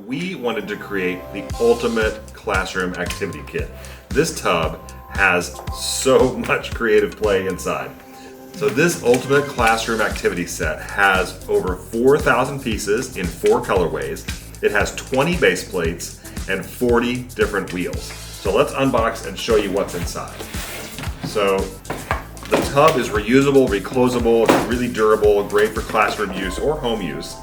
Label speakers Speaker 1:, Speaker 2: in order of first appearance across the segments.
Speaker 1: we wanted to create the ultimate classroom activity kit. This tub has so much creative play inside. So this ultimate classroom activity set has over 4,000 pieces in 4 colorways. It has 20 base plates and 40 different wheels. So let's unbox and show you what's inside. So the tub is reusable, reclosable, it's really durable, great for classroom use or home use.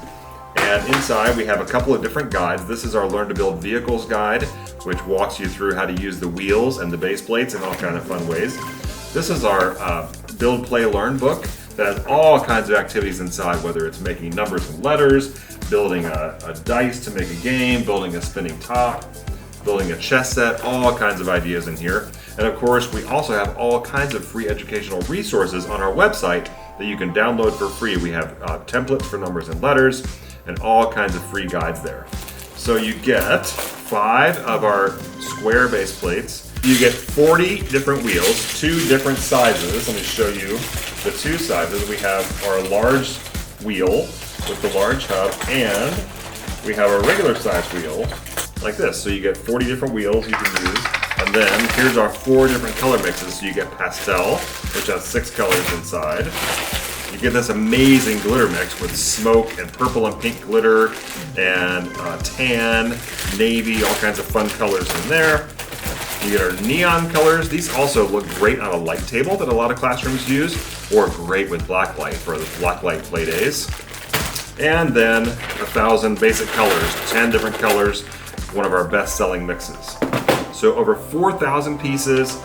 Speaker 1: And inside we have a couple of different guides. This is our Learn to Build Vehicles guide, which walks you through how to use the wheels and the base plates in all kinds of fun ways. This is our Build, Play, Learn book that has all kinds of activities inside, whether it's making numbers and letters, building a dice to make a game, building a spinning top, building a chess set, all kinds of ideas in here. And of course, we also have all kinds of free educational resources on our website that you can download for free. We have templates for numbers and letters and all kinds of free guides there. So you get 5 of our square base plates. You get 40 different wheels, 2 different sizes. Let me show you the 2 sizes. We have our large wheel with the large hub, and we have a regular size wheel like this. So you get 40 different wheels you can use. And then here's our 4 different color mixes. So you get pastel, which has 6 colors inside. You get this amazing glitter mix with smoke and purple and pink glitter and tan, navy, all kinds of fun colors in there. You get our neon colors. These also look great on a light table that a lot of classrooms use, or great with blacklight for the blacklight play days. And then 1,000 basic colors, 10 different colors, one of our best-selling mixes. So over 4,000 pieces,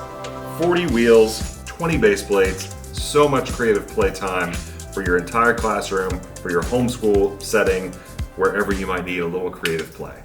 Speaker 1: 40 wheels, 20 base plates, so much creative play time for your entire classroom, for your homeschool setting, wherever you might need a little creative play.